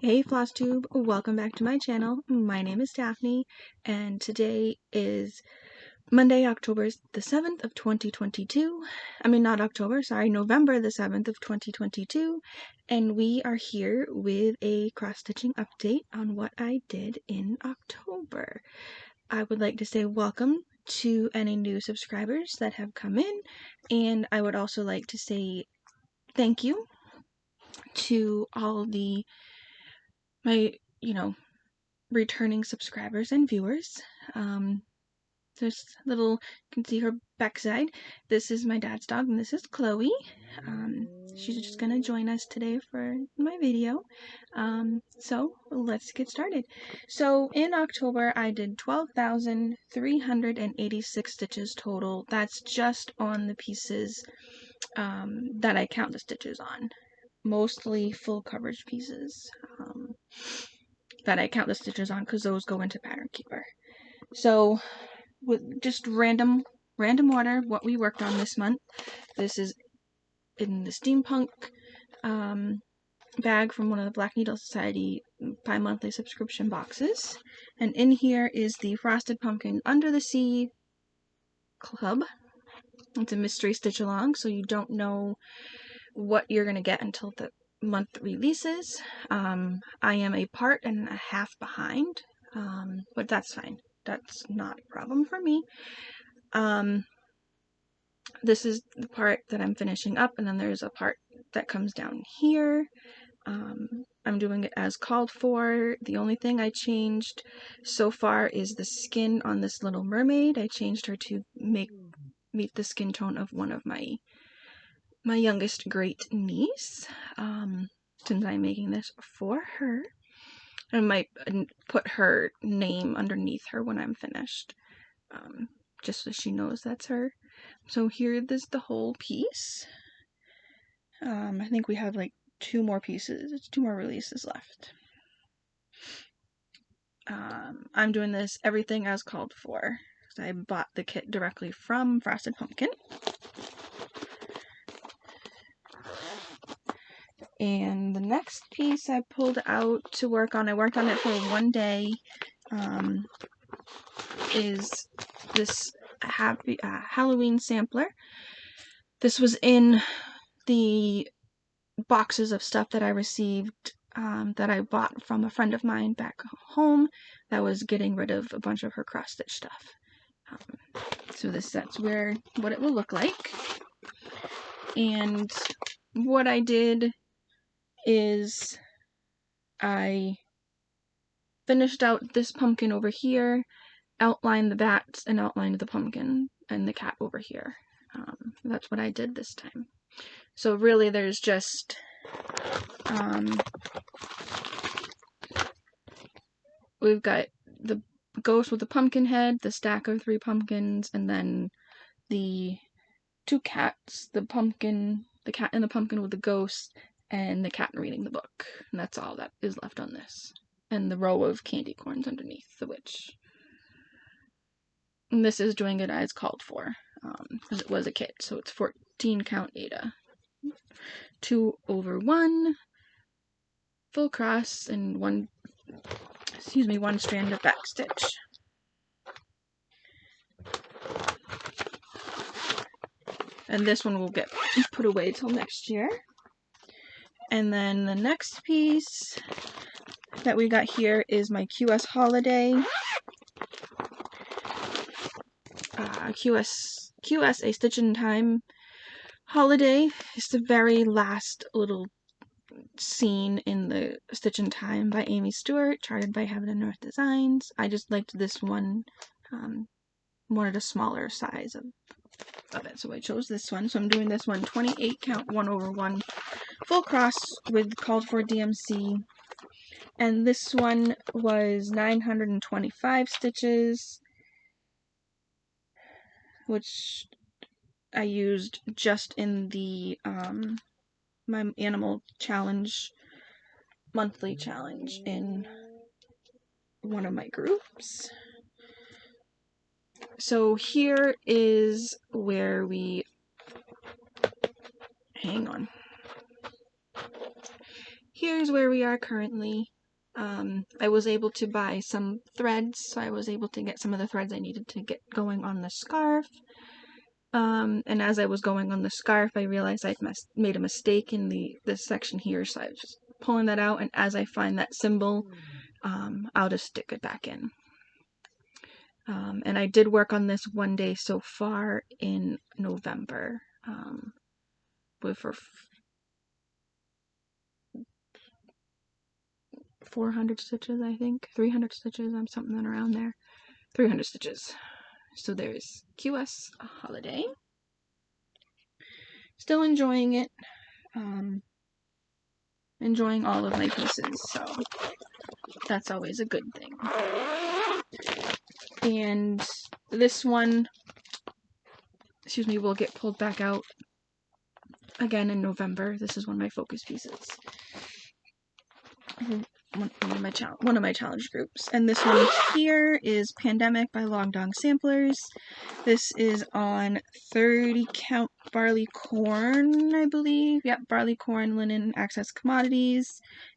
Hey Flosstube, welcome back to my channel. My name is Daphne, and today is Monday, October the 7th of 2022. I mean, not October, sorry, November the 7th of 2022, and we are here with a cross-stitching update on what I did in October. I would like to say welcome to any new subscribers that have come in, and I would also like to say thank you to all my returning subscribers and viewers. There's little, you can see her backside. This is my dad's dog, and this is Chloe. She's just gonna join us today for my video. So let's get started. So in October, I did 12,386 stitches total. That's just on the pieces that I count the stitches on. Mostly full coverage pieces that I count the stitches on because those go into Pattern Keeper. So with just random order what we worked on this month. This is in the steampunk bag from one of the Black Needle Society bi-monthly subscription boxes, and in here is the Frosted Pumpkin Under the Sea Club. It's a mystery stitch along, so you don't know what you're gonna get until the month releases. I am a part and a half behind, but that's fine. That's not a problem for me. This is the part that I'm finishing up, and then there's a part that comes down here. I'm doing it as called for. The only thing I changed so far is the skin on this little mermaid. I changed her to meet the skin tone of one of my youngest great niece, since I'm making this for her. I might put her name underneath her when I'm finished, just so she knows that's her. So here is the whole piece. I think we have like two more releases left. I'm doing this everything as called for, because I bought the kit directly from Frosted Pumpkin. And the next piece I pulled out to work on, I worked on it for one day, is this Halloween sampler. This was in the boxes of stuff that I received that I bought from a friend of mine back home that was getting rid of a bunch of her cross-stitch stuff. So that's what it will look like. And what I did is I finished out this pumpkin over here, outlined the bats, and outlined the pumpkin and the cat over here. That's what I did this time. So really there's just we've got the ghost with the pumpkin head, the stack of 3 pumpkins, and then the 2 cats, the cat and the pumpkin with the ghost, and the cat reading the book. And that's all that is left on this. And the row of candy corns underneath the witch. And this is doing it as called for, because it was a kit, so it's 14 count Ada. 2 over 1 full cross and one strand of backstitch. And this one will get put away till next year. And then the next piece that we got here is my QS Holiday. QS A Stitch in Time Holiday. It's the very last little scene in the Stitch in Time by Amy Stewart, charted by Heaven and Earth Designs. I just liked this one, wanted a smaller size of it, so I chose this one. So I'm doing this one 28 count 1 over 1 full cross with called for DMC, and this one was 925 stitches, which I used just in the my animal challenge, monthly challenge in one of my groups. So here is where here's where we are currently. I was able to buy some threads, so I was able to get some of the threads I needed to get going on the scarf. And as I was going on the scarf, I realized I'd made a mistake in this section here, so I was just pulling that out, and as I find that symbol, I'll just stick it back in. And I did work on this one day so far in November, for 400 stitches, I think, 300 stitches, something around there, 300 stitches. So there's QS Holiday. Still enjoying it, enjoying all of my pieces, so that's always a good thing. And this one, excuse me, will get pulled back out again in November. This is one of my focus pieces. One of my challenge groups. And this one here is Pandemic by Long Dong Samplers. This is on 30 count barley corn, I believe. Yep, barley corn, linen, access commodities.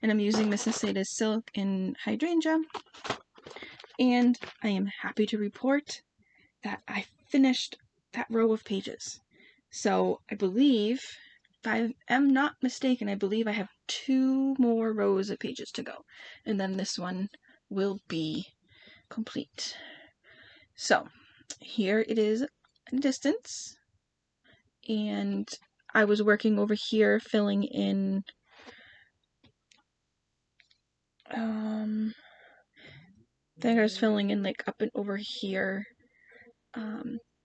And I'm using Mississauga silk in hydrangea. And I am happy to report that I finished that row of pages. So I believe, if I am not mistaken, I believe I have 2 more rows of pages to go, and then this one will be complete. So here it is in distance, and I was working over here filling in I think I was filling in like up and over here.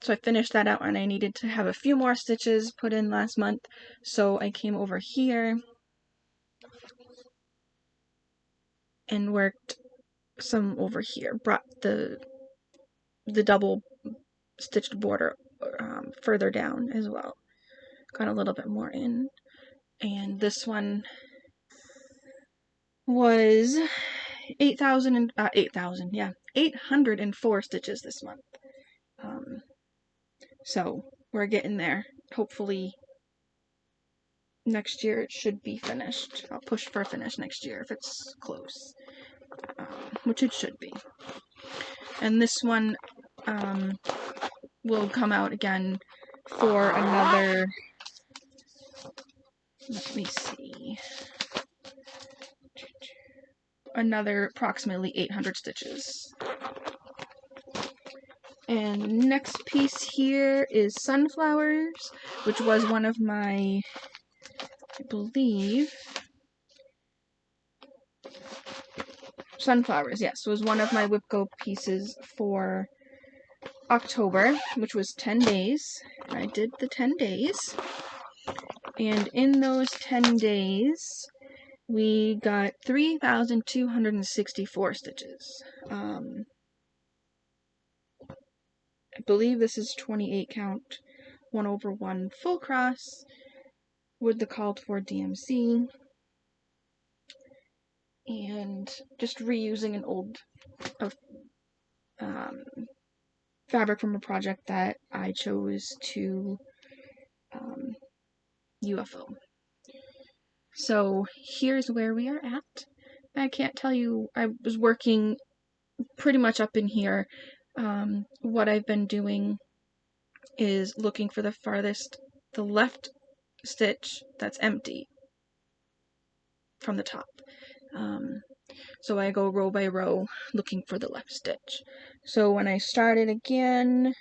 So I finished that out, and I needed to have a few more stitches put in last month, so I came over here and worked some over here, brought the double stitched border further down as well, got a little bit more in. And this one was 804 stitches this month. So we're getting there. Hopefully next year it should be finished. I'll push for a finish next year if it's close, which it should be. And this one will come out again for another, let me see, another approximately 800 stitches. And the next piece here is Sunflowers, which was one of my, I believe, Sunflowers, yes, was one of my Whipco pieces for October, which was 10 days. I did the 10 days. And in those 10 days, we got 3,264 stitches. I believe this is 28 count, 1/1 full cross with the called for DMC. And just reusing an old fabric from a project that I chose to UFO. So here's where we are at. I can't tell you, I was working pretty much up in here. What I've been doing is looking for the left stitch that's empty from the top. So I go row by row looking for the left stitch. So when I start it again,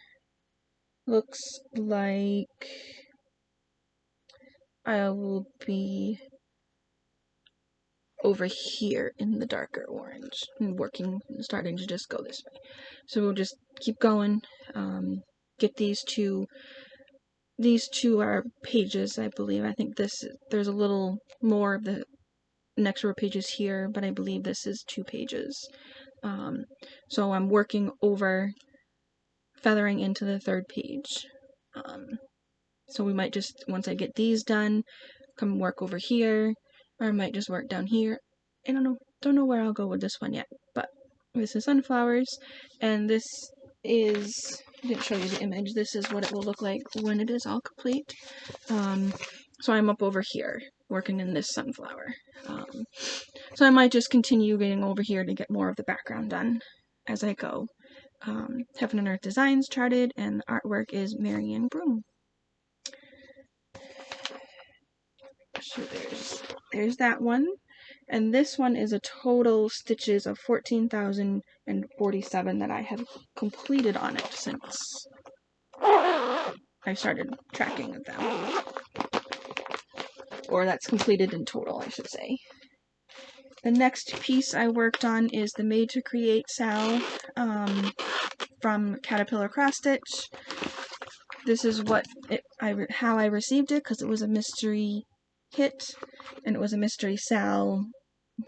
looks like I will be over here in the darker orange and starting to just go this way. So we'll just keep going, get these two are pages, I believe. I think there's a little more of the next row of pages here, but I believe this is 2 pages. So I'm working over feathering into the 3rd page. So we might just, once I get these done, come work over here, or I might just work down here. I don't know where I'll go with this one yet, but this is Sunflowers, and this is, I didn't show you the image, this is what it will look like when it is all complete. So I'm up over here. working in this sunflower. So I might just continue getting over here to get more of the background done as I go. Heaven and Earth Designs charted, and the artwork is Marianne Broom. So there's that one. And this one is a total stitches of 14,047 that I have completed on it since I started tracking them. Or that's completed in total, I should say. The next piece I worked on is the Made to Create Sal from Caterpillar Cross Stitch. This is how I received it, because it was a mystery hit, and it was a mystery Sal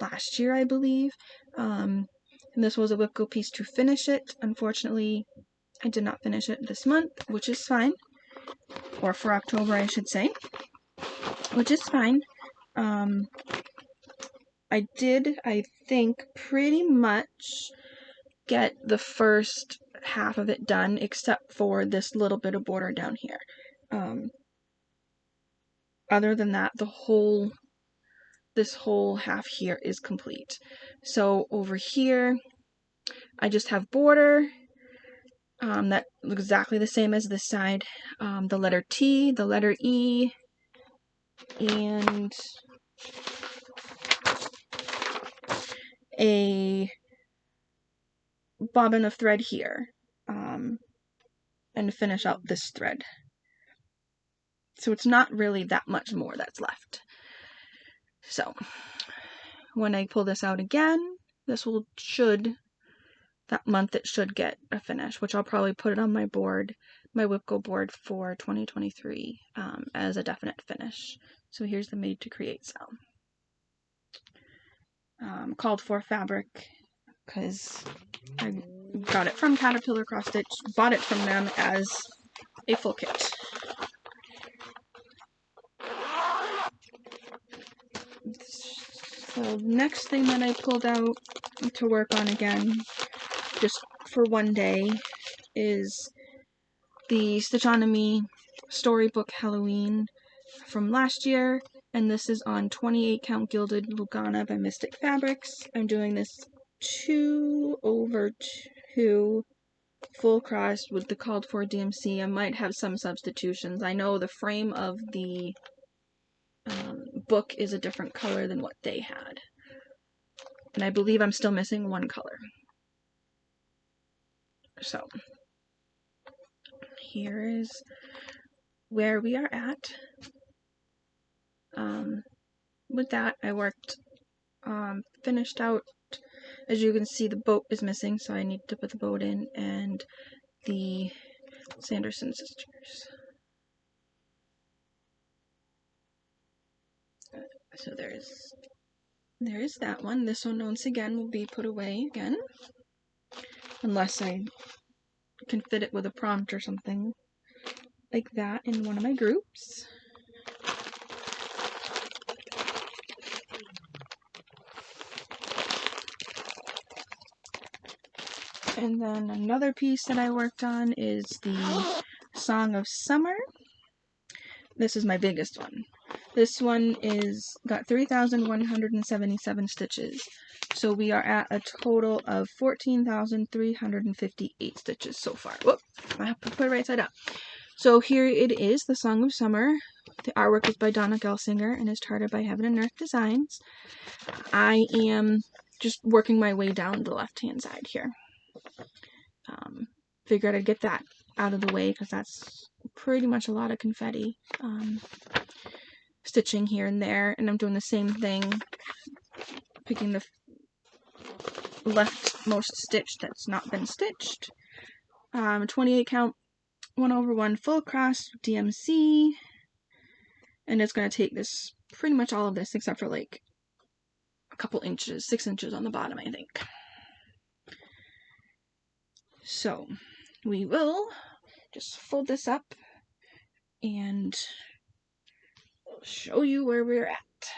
last year, I believe. And this was a Whipco piece to finish it. Unfortunately, I did not finish it this month, which is fine. Or for October, I should say. Which is fine. I did, I think, pretty much get the first half of it done, except for this little bit of border down here. Other than that, this whole half here is complete. So over here, I just have border, that looks exactly the same as this side. The letter T, the letter E, and a bobbin of thread here, and finish out this thread. So it's not really that much more that's left. So when I pull this out again, that month it should get a finish, which I'll probably put it on my board, my Whipco board for 2023 as a definite finish. So here's the Made to Create Sal. Called for fabric because I got it from Caterpillar Cross Stitch, bought it from them as a full kit. So next thing that I pulled out to work on again, just for one day, is the Stitchonomy Storybook Halloween from last year, and this is on 28 count gilded Lugana by Mystic Fabrics. I'm doing this 2/2 full cross with the called for DMC. I might have some substitutions. I know the frame of the book is a different color than what they had, and I believe I'm still missing one color. So here is where we are at. With that, I worked, finished out. As you can see, the boat is missing, so I need to put the boat in, and the Sanderson sisters. So there is that one. This one, once again, will be put away again, unless I can fit it with a prompt or something like that in one of my groups. And then another piece that I worked on is the Song of Summer. This is my biggest one. This one got 3,177 stitches. So we are at a total of 14,358 stitches so far. Whoop, I have to put it right side up. So here it is, the Song of Summer. The artwork is by Donna Gelsinger and is charted by Heaven and Earth Designs. I am just working my way down the left-hand side here. Figured I'd get that out of the way because that's pretty much a lot of confetti. Stitching here and there, and I'm doing the same thing, picking the leftmost stitch that's not been stitched. 28 count 1/1 full cross DMC, and it's going to take this, pretty much all of this, except for like a couple inches, 6 inches on the bottom, I think. So we will just fold this up and I'll show you where we're at.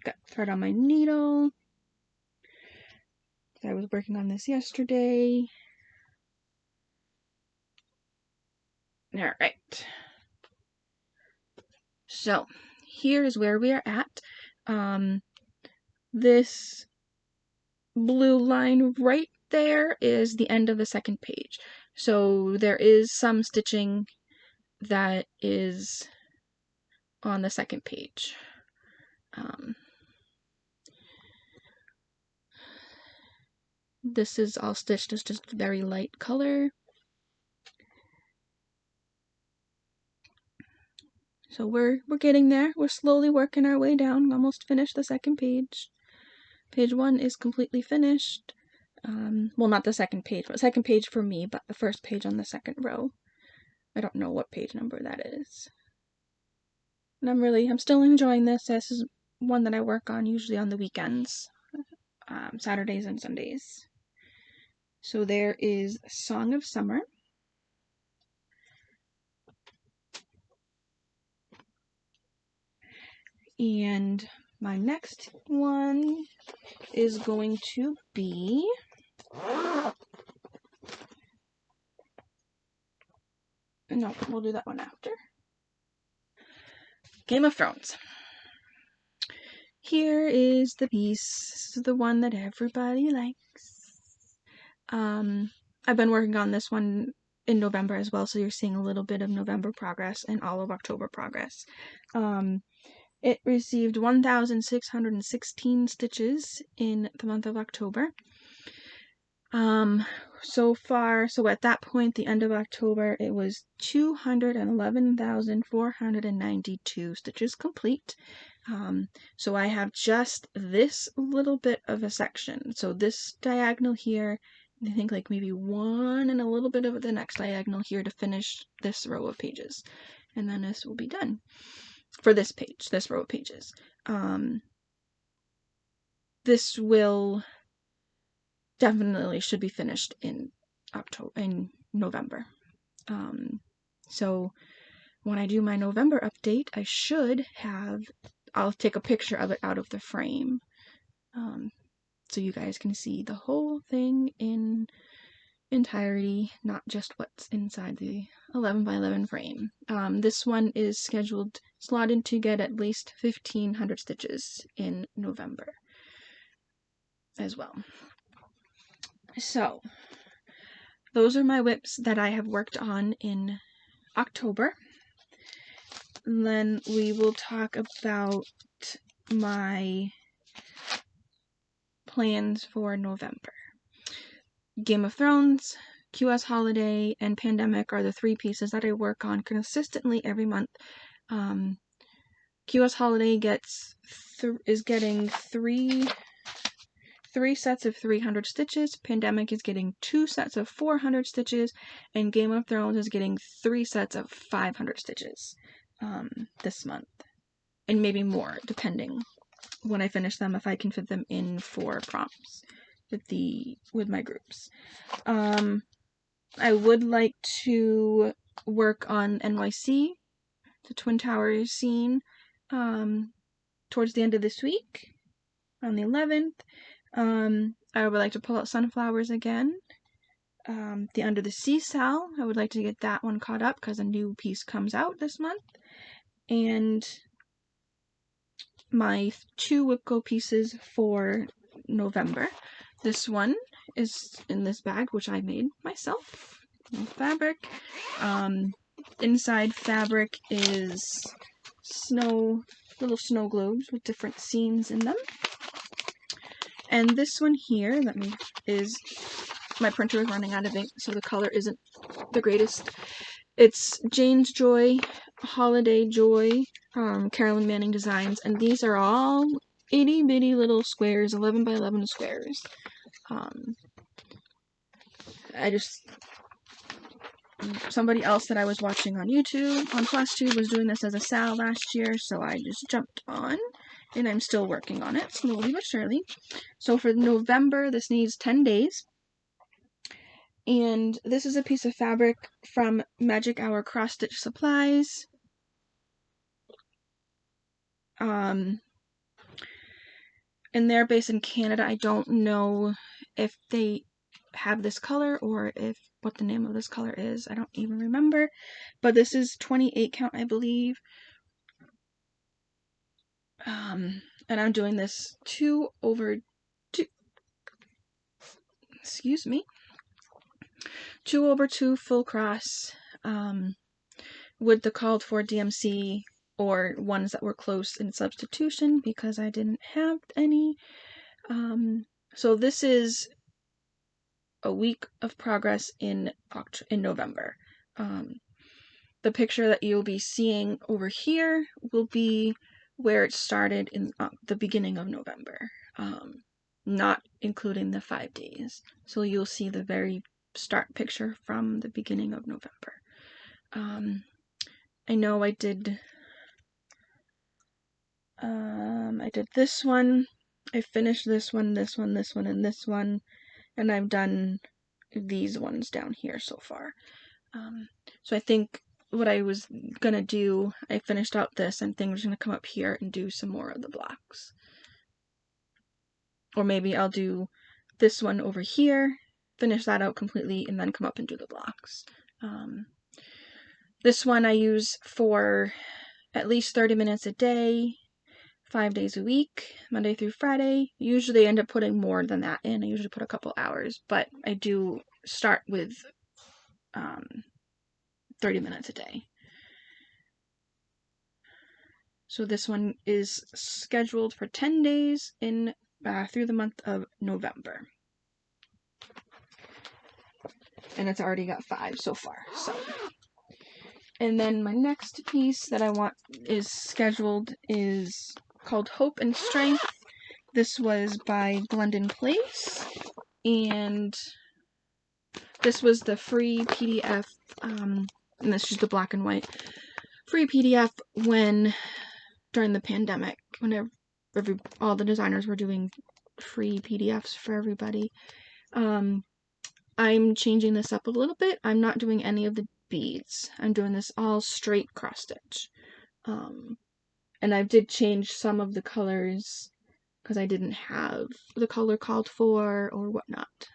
Got thread on my needle. I was working on this yesterday. Alright. So here is where we are at. This blue line right there is the end of the second page. So there is some stitching that is on the second page. This is all stitched as just very light color. So we're getting there. We're slowly working our way down. Almost finished the second page. Page 1 is completely finished. Well, not the second page, but second page for me, but the first page on the second row. I don't know what page number that is. And I'm still enjoying this. This is one that I work on usually on the weekends, Saturdays and Sundays. So there is Song of Summer. And my next one is going to be no, we'll do that one after. Game of Thrones. Here is the piece. This is the one that everybody likes. I've been working on this one in November as well, so you're seeing a little bit of November progress and all of October progress. It received 1,616 stitches in the month of October. So far, so at that point, the end of October, it was 211,492 stitches complete. So I have just this little bit of a section. So this diagonal here, I think like maybe one and a little bit of the next diagonal here to finish this row of pages. And then this will be done for this page, this row of pages. This will definitely should be finished in November. So when I do my November update, I'll take a picture of it out of the frame, so you guys can see the whole thing in entirety, not just what's inside the 11 by 11 frame. This one is slotted to get at least 1,500 stitches in November as well. So those are my whips that I have worked on in October. And then we will talk about my plans for November. Game of Thrones, QS Holiday, and Pandemic are the 3 pieces that I work on consistently every month. QS Holiday is getting three sets of 300 stitches, Pandemic is getting 2 sets of 400 stitches, and Game of Thrones is getting 3 sets of 500 stitches this month. And maybe more, depending when I finish them, if I can fit them in for prompts with my groups. I would like to work on NYC, the Twin Towers scene, towards the end of this week, on the 11th. I would like to pull out Sunflowers again. The Under the Sea Sal, I would like to get that one caught up because a new piece comes out this month. And my 2 Whipco pieces for November. This one is in this bag, which I made myself. Fabric. Inside fabric is little snow globes with different scenes in them. And this one here, my printer is running out of ink, so the color isn't the greatest. It's Jane's Joy, Holiday Joy, Carolyn Manning Designs, and these are all itty bitty little squares, 11 by 11 squares. Somebody else that I was watching on YouTube, on Flosstube, was doing this as a sal last year, so I just jumped on, and I'm still working on it, slowly but surely. So for November, this needs 10 days. And this is a piece of fabric from Magic Hour Cross Stitch Supplies. And they're based in Canada. I don't know if they have this color or what the name of this color is. I don't even remember. But this is 28 count, I believe. And I'm doing this 2/2, excuse me, 2/2 full cross, with the called for DMC or ones that were close in substitution because I didn't have any. So this is a week of progress in November. The picture that you'll be seeing over here will be where it started in the beginning of November, not including the 5 days. So you'll see the very start picture from the beginning of November. I know I did this one. I finished this one, this one, this one, and this one, and I've done these ones down here so far. So I think what I was gonna do, I finished out this, and things are gonna come up here and do some more of the blocks. Or maybe I'll do this one over here, finish that out completely, and then come up and do the blocks. This one I use for at least 30 minutes a day, 5 days a week, Monday through Friday. Usually I end up putting more than that in. I usually put a couple hours, but I do start with 30 minutes a day. So this one is scheduled for 10 days in through the month of November. And it's already got 5 so far. So, and then my next piece that I want is scheduled is called Hope and Strength. This was by Glendon Place, and this was the free PDF, and this is just the black and white free PDF during the pandemic, whenever all the designers were doing free PDFs for everybody. I'm changing this up a little bit. I'm not doing any of the beads. I'm doing this all straight cross stitch. And I did change some of the colors because I didn't have the color called for or whatnot.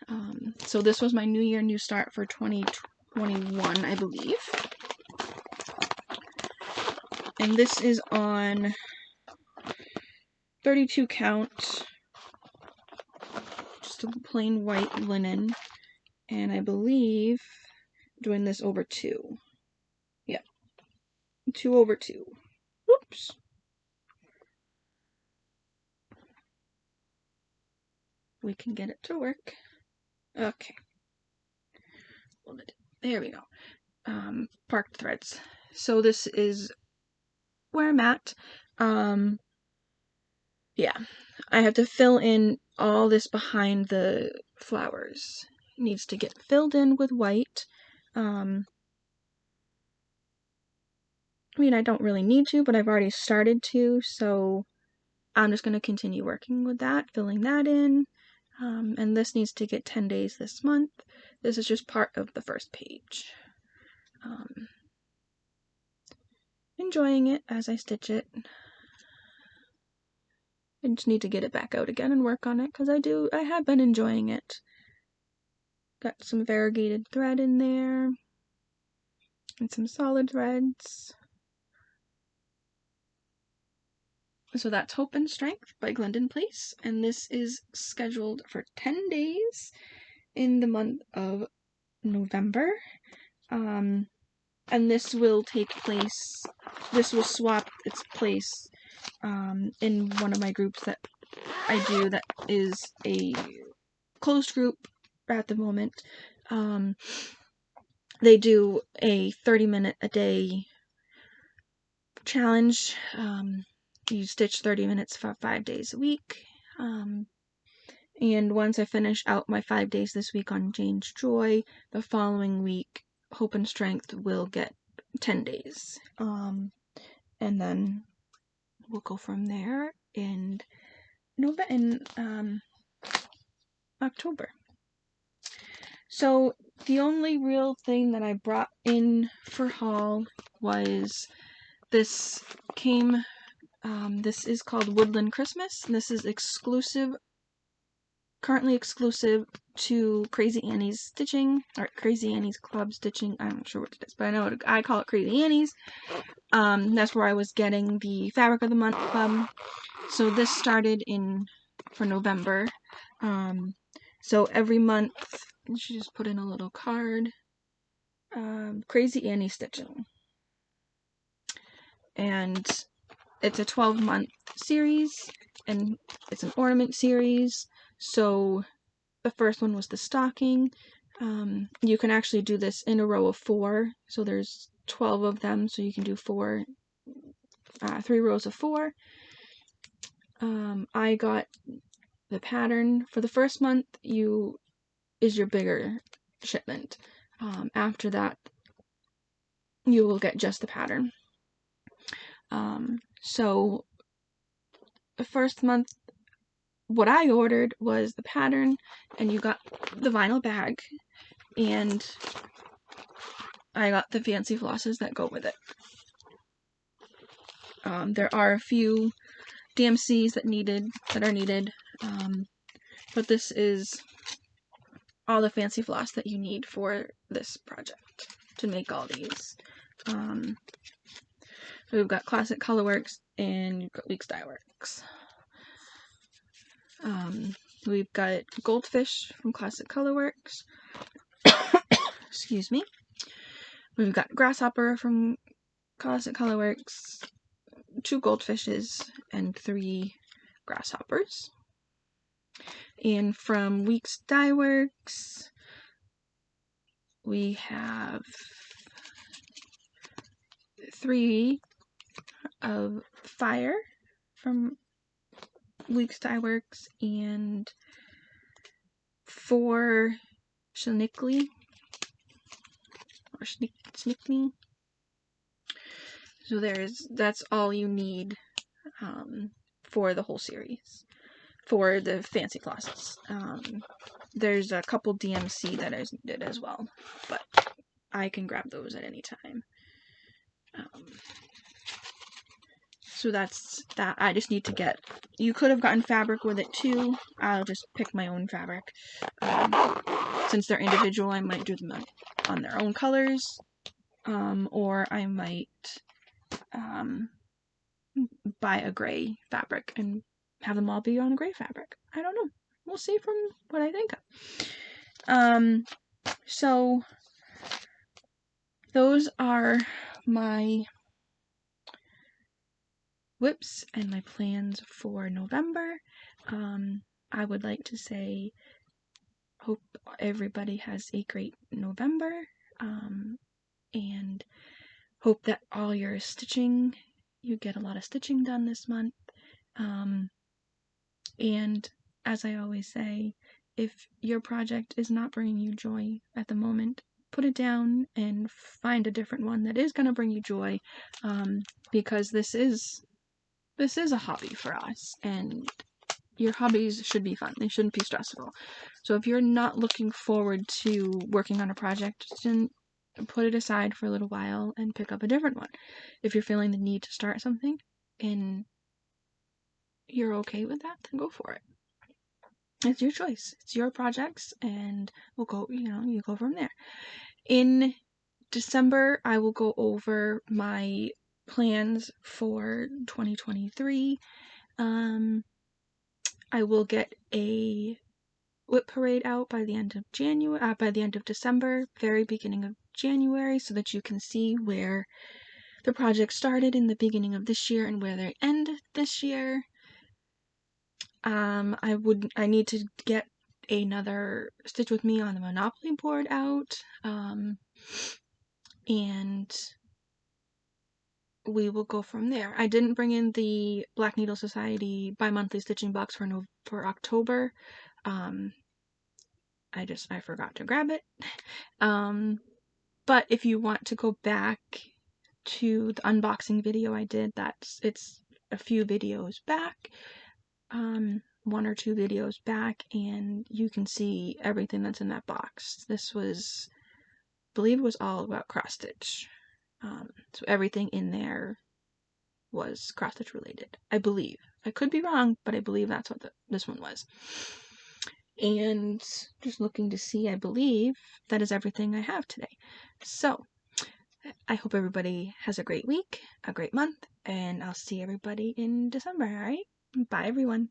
So this was my New Year, New Start for 2021, I believe. And this is on 32 count, just a plain white linen. And I believe doing this over 2. Yeah. 2/2. Whoops. We can get it to work. Okay. There we go. Parked threads. So this is where I'm at. Yeah. I have to fill in all this behind the flowers. It needs to get filled in with white. I mean, I don't really need to, but I've already started to, so I'm just going to continue working with that, filling that in. And this needs to get 10 days this month. This is just part of the first page. Enjoying it as I stitch it. I just need to get it back out again and work on it, because I have been enjoying it. Got some variegated thread in there, and some solid threads. So that's Hope and Strength by Glendon Place, and this is scheduled for 10 days in the month of November. And this will swap its place in one of my groups that I do that is a closed group at the moment. They do a 30-minute a day challenge. You stitch 30 minutes for 5 days a week. And once I finish out my 5 days this week on Jane's Joy, the following week, Hope and Strength will get 10 days. And then we'll go from there in October. So the only real thing that I brought in for haul was this this is called Woodland Christmas. This is exclusive currently exclusive to Crazy Annie's Stitching, or Crazy Annie's Club Stitching. I'm not sure what it is, but I know I call it Crazy Annie's. That's where I was getting the Fabric of the Month Club. So this started for November. So every month, you should just put in a little card. Crazy Annie Stitching. And it's a 12-month series, and it's an ornament series. So the first one was the stocking. You can actually do this in a row of 4. So there's 12 of them, so you can do 3 rows of 4. I got the pattern for the first month. Is your bigger shipment. After that, you will get just the pattern. So the first month, what I ordered was the pattern, and you got the vinyl bag, and I got the fancy flosses that go with it. There are a few DMCs that are needed, but this is all the fancy floss that you need for this project to make all these. So we've got Classic Colorworks and you've got Weeks Dye Works. We've got Goldfish from Classic Colorworks. Excuse me. We've got Grasshopper from Classic Colorworks, 2 goldfishes, and 3 grasshoppers. And from Weeks Dye Works, we have 3 of Fire from Weeks Dye Works and 4 Schnickly or Schnickney. So that's all you need for the whole series for the fancy flosses. There's a couple DMC that is needed as well, but I can grab those at any time. So that's that. I just need to get. You could have gotten fabric with it too. I'll just pick my own fabric. Since they're individual, I might do them on their own colors, or I might buy a gray fabric and have them all be on a gray fabric. I don't know. We'll see from what I think of. So those are my whips and my plans for November. I would like to say hope everybody has a great November, and hope that all your stitching, you get a lot of stitching done this month. And as I always say, if your project is not bringing you joy at the moment, put it down and find a different one that is going to bring you joy, because this is a hobby for us, and your hobbies should be fun. They shouldn't be stressful. So if you're not looking forward to working on a project, then put it aside for a little while and pick up a different one. If you're feeling the need to start something and you're okay with that, then go for it. It's your choice. It's your projects, and we'll go, you go from there. In December, I will go over my plans for 2023. I will get a whip parade out by the end of December, very beginning of January, so that you can see where the project started in the beginning of this year and where they end this year. I need to get another Stitch With Me on the Monopoly board out, and we will go from there. I didn't bring in the Black Needle Society bi-monthly stitching box for October. I forgot to grab it. But if you want to go back to the unboxing video I did, it's a few videos back. 1 or 2 videos back, and you can see everything that's in that box. This was, I believe it was all about cross stitch. So everything in there was cross stitch related. I believe. I could be wrong, but I believe that's what this one was. and just looking to see, I believe that is everything I have today. So I hope everybody has a great week, a great month, and I'll see everybody in December, alright? Bye everyone.